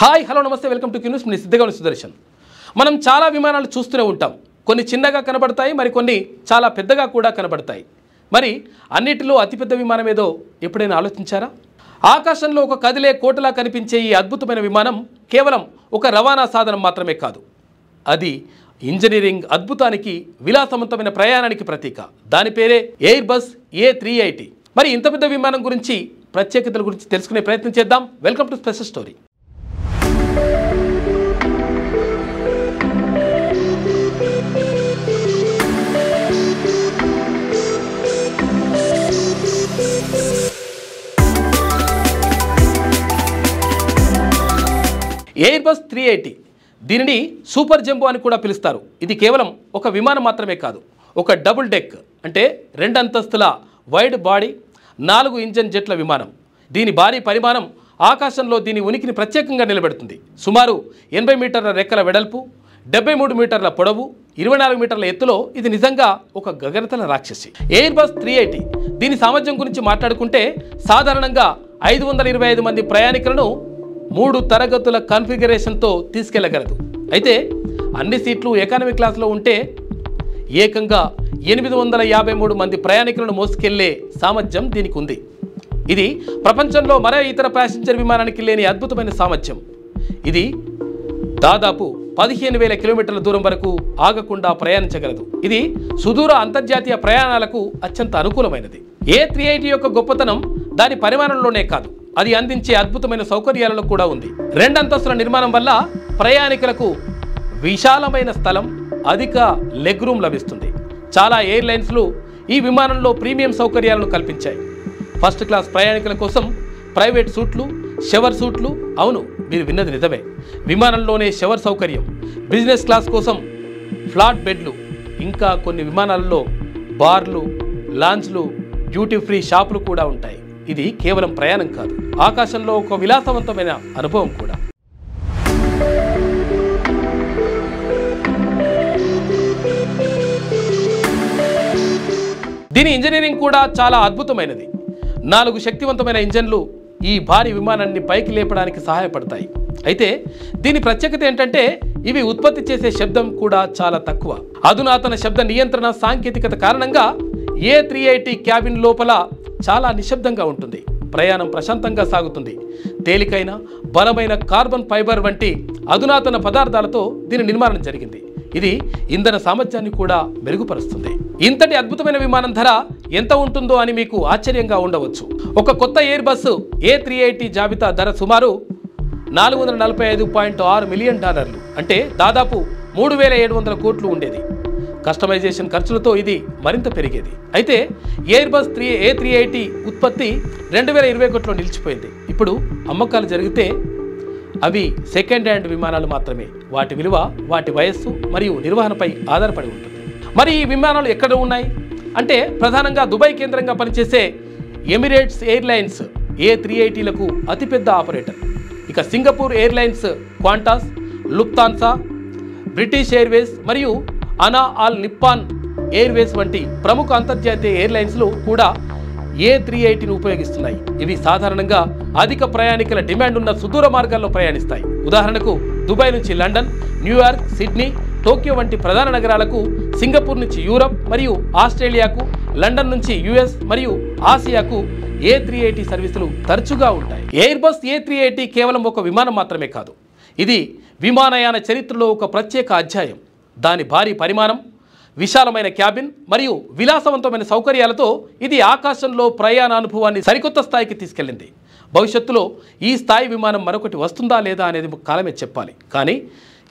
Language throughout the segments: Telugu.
హాయ్ హలో నమస్తే వెల్కమ్ టు క్యూన్యూస్. నేను సిద్ధగౌని సుదర్శన్. మనం చాలా విమానాలు చూస్తూనే ఉంటాం. కొన్ని చిన్నగా కనబడతాయి, మరి కొన్ని చాలా పెద్దగా కూడా కనబడతాయి. మరి అన్నిటిలో అతిపెద్ద విమానం ఏదో ఎప్పుడైనా ఆలోచించారా? ఆకాశంలో ఒక కదిలే కోటలా కనిపించే ఈ అద్భుతమైన విమానం కేవలం ఒక రవాణా సాధనం మాత్రమే కాదు. అది ఇంజనీరింగ్ అద్భుతానికి, విలాసవంతమైన ప్రయాణానికి ప్రతీక. దాని పేరే ఎయిర్బస్ A380. మరి ఇంత పెద్ద విమానం గురించి, ప్రత్యేకతల గురించి తెలుసుకునే ప్రయత్నం చేద్దాం. Welcome to special story. Airbus 380, దీనిని సూపర్ జంబో అని కూడా పిలుస్తారు. ఇది కేవలం ఒక విమానం మాత్రమే కాదు, ఒక డబుల్ డెక్ అంటే 2 అంతస్తుల వైడ్ బాడీ 4 ఇంజన్ జెట్ల విమానం. దీని భారీ పరిమాణం ఆకాశంలో దీని ఉనికిని ప్రత్యేకంగా నిలబెడుతుంది. సుమారు 80 మీటర్ల రెక్కల వెడల్పు, 73 మీటర్ల పొడవు, 24 మీటర్ల ఎత్తులో ఇది నిజంగా ఒక గగనతల రాక్షసి. ఎయిర్బస్ 380 దీని సామర్థ్యం గురించి మాట్లాడుకుంటే సాధారణంగా 525 మంది ప్రయాణికులను 3 తరగతుల కాన్ఫిగరేషన్తో తీసుకెళ్లగలదు. అయితే అన్ని సీట్లు ఎకానమీ క్లాస్లో ఉంటే ఏకంగా 853 మంది ప్రయాణికులను మోసుకెళ్లే సామర్థ్యం దీనికి ఉంది. ఇది ప్రపంచంలో మరే ఇతర ప్యాసింజర్ విమానానికి లేని అద్భుతమైన సామర్థ్యం. ఇది దాదాపు 15,000 కిలోమీటర్ల దూరం వరకు ఆగకుండా ప్రయాణించగలదు. ఇది సుదూర అంతర్జాతీయ ప్రయాణాలకు అత్యంత అనుకూలమైనది. A380 యొక్క గొప్పతనం దాని పరిమాణంలోనే కాదు, అది అందించే అద్భుతమైన సౌకర్యాలలో కూడా ఉంది. 2 అంతస్తుల నిర్మాణం వల్ల ప్రయాణికులకు విశాలమైన స్థలం, అధిక లెగ్ రూమ్ లభిస్తుంది. చాలా ఎయిర్లైన్స్లు ఈ విమానంలో ప్రీమియం సౌకర్యాలను కల్పించాయి. ఫస్ట్ క్లాస్ ప్రయాణికుల కోసం ప్రైవేట్ సూట్లు, షవర్ సూట్లు, అవును మీరు విన్నది నిజమే, విమానంలోనే షవర్ సౌకర్యం. బిజినెస్ క్లాస్ కోసం ఫ్లాట్ బెడ్లు, ఇంకా కొన్ని విమానాలలో బార్లు, లాంజ్లు, డ్యూటీ ఫ్రీ షాపులు కూడా ఉంటాయి. ఇది కేవలం ప్రయాణం కాదు, ఆకాశంలో ఒక విలాసవంతమైన అనుభవం కూడా. దీని ఇంజనీరింగ్ కూడా చాలా అద్భుతమైనది. 4 శక్తివంతమైన ఇంజన్లు ఈ భారీ విమానాన్ని పైకి లేపడానికి సహాయపడతాయి. అయితే దీని ప్రత్యేకత ఏంటంటే ఇవి ఉత్పత్తి చేసే శబ్దం కూడా చాలా తక్కువ. అధునాతన శబ్ద నియంత్రణ సాంకేతికత కారణంగా A380 క్యాబిన్ లోపల చాలా నిశ్శబ్దంగా ఉంటుంది. ప్రయాణం ప్రశాంతంగా సాగుతుంది. తేలికైన, బలమైన కార్బన్ ఫైబర్ వంటి అధునాతన పదార్థాలతో దీని నిర్మాణం జరిగింది. ఇది ఇంధన సామర్థ్యాన్ని కూడా మెరుగుపరుస్తుంది. ఇంతటి అద్భుతమైన విమానం ధర ఎంత ఉంటుందో అని మీకు ఆశ్చర్యంగా ఉండవచ్చు. ఒక కొత్త ఎయిర్బస్ A380 జాబితా ధర సుమారు $445.6 మిలియన్, అంటే దాదాపు 3,700 కోట్లు ఉండేది. కస్టమైజేషన్ ఖర్చులతో ఇది మరింత పెరిగేది. అయితే ఎయిర్బస్ A380 ఉత్పత్తి 2021లో నిలిచిపోయింది. ఇప్పుడు అమ్మకాలు జరిగితే అవి సెకండ్ హ్యాండ్ విమానాలు మాత్రమే. వాటి విలువ, వాటి వయస్సు మరియు నిర్వహణపై ఆధారపడి ఉంటుంది. మరి ఈ విమానాలు ఎక్కడ ఉన్నాయి అంటే ప్రధానంగా దుబాయ్ కేంద్రంగా పనిచేసే ఎమిరేట్స్ ఎయిర్లైన్స్ A380లకు అతిపెద్ద ఆపరేటర్. ఇక Singapore airlines Qantas, Lufthansa, British Airways మరియు అనా ఆల్ నిప్పాన్ ఎయిర్వేస్ వంటి ప్రముఖ అంతర్జాతీయ ఎయిర్లైన్స్లు కూడా A380ను ఉపయోగిస్తున్నాయి. ఇవి సాధారణంగా అధిక ప్రయాణికుల డిమాండ్ ఉన్న సుదూర మార్గాల్లో ప్రయాణిస్తాయి. ఉదాహరణకు దుబాయ్ నుంచి లండన్, న్యూయార్క్, సిడ్నీ, టోక్యో వంటి ప్రధాన నగరాలకు, సింగపూర్ నుంచి యూరప్ మరియు ఆస్ట్రేలియాకు, లండన్ నుంచి US మరియు ఆసియాకు A380 సర్వీసులు తరచుగా ఉంటాయి. ఎయిర్బస్ A380 కేవలం ఒక విమానం మాత్రమే కాదు, ఇది విమానయాన చరిత్రలో ఒక ప్రత్యేక అధ్యాయం. దాని భారీ పరిమాణం, విశాలమైన క్యాబిన్ మరియు విలాసవంతమైన సౌకర్యాలతో ఇది ఆకాశంలో ప్రయాణ అనుభవాన్ని సరికొత్త స్థాయికి తీసుకెళ్ళింది. భవిష్యత్తులో ఈ స్థాయి విమానం మరొకటి వస్తుందా లేదా అనేది కాలమే చెప్పాలి. కానీ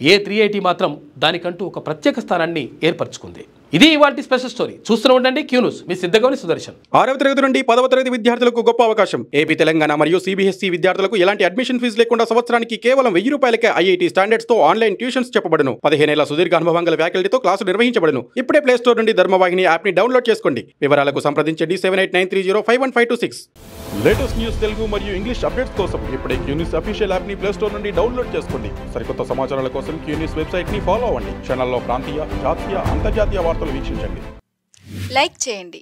A380 మాత్రం దానికంటూ ఒక ప్రత్యేక స్థానాన్ని ఏర్పరచుకుంది. ఇది ఇవాల్టి స్పెషల్ స్టోరీ. చూస్తూనే ఉండండి క్యూన్యూస్. మీ సిద్ధగౌని సుదర్శన్. 6వ తరగతి నుండి 10వ తరగతి విద్యార్థులకు గొప్ప అవకాశం. ఏపీ, తెలంగాణ మరియు CBSE విద్యార్థులకు ఎలాంటి అడ్మిషన్ ఫీజు లేకుండా సంవత్సరానికి కేవలం 1000 రూపాయలకే IIT స్టాండర్డ్స్ తో ఆన్లైన్ ట్యూషన్స్ చెప్పబడును. 15 ఏళ్ల సుదీర్ఘ అనుభవం గల ఫ్యాకల్టీతో క్లాసులు నిర్వహించబడును. ఇప్పుడే ప్లే స్టోర్ నుండి ధర్మవాహిని యాప్ ని డౌన్లోడ్ చేసుకోండి. వివరాలకు సంప్రదించండి 7893051526. లేటెస్ట్ న్యూస్ తెలుగు మరియు ఇంగ్లీష్ అప్డేట్స్ కోసం ఇప్పుడే క్యూన్యూస్ అఫీషియల్ యాప్ ని ప్లే స్టోర్ నుండి డౌన్లోడ్ చేసుకోండి. సరికొత్త సమాచారాల కోసం క్యూన్యూస్ వెబ్సైట్ ని ఫాలో అవ్వండి. ఛానల్లో ప్రాంతీయ, జాతీయ, అంతర్జాతీయ వార్తలు వీక్షించండి. లైక్ చేయండి.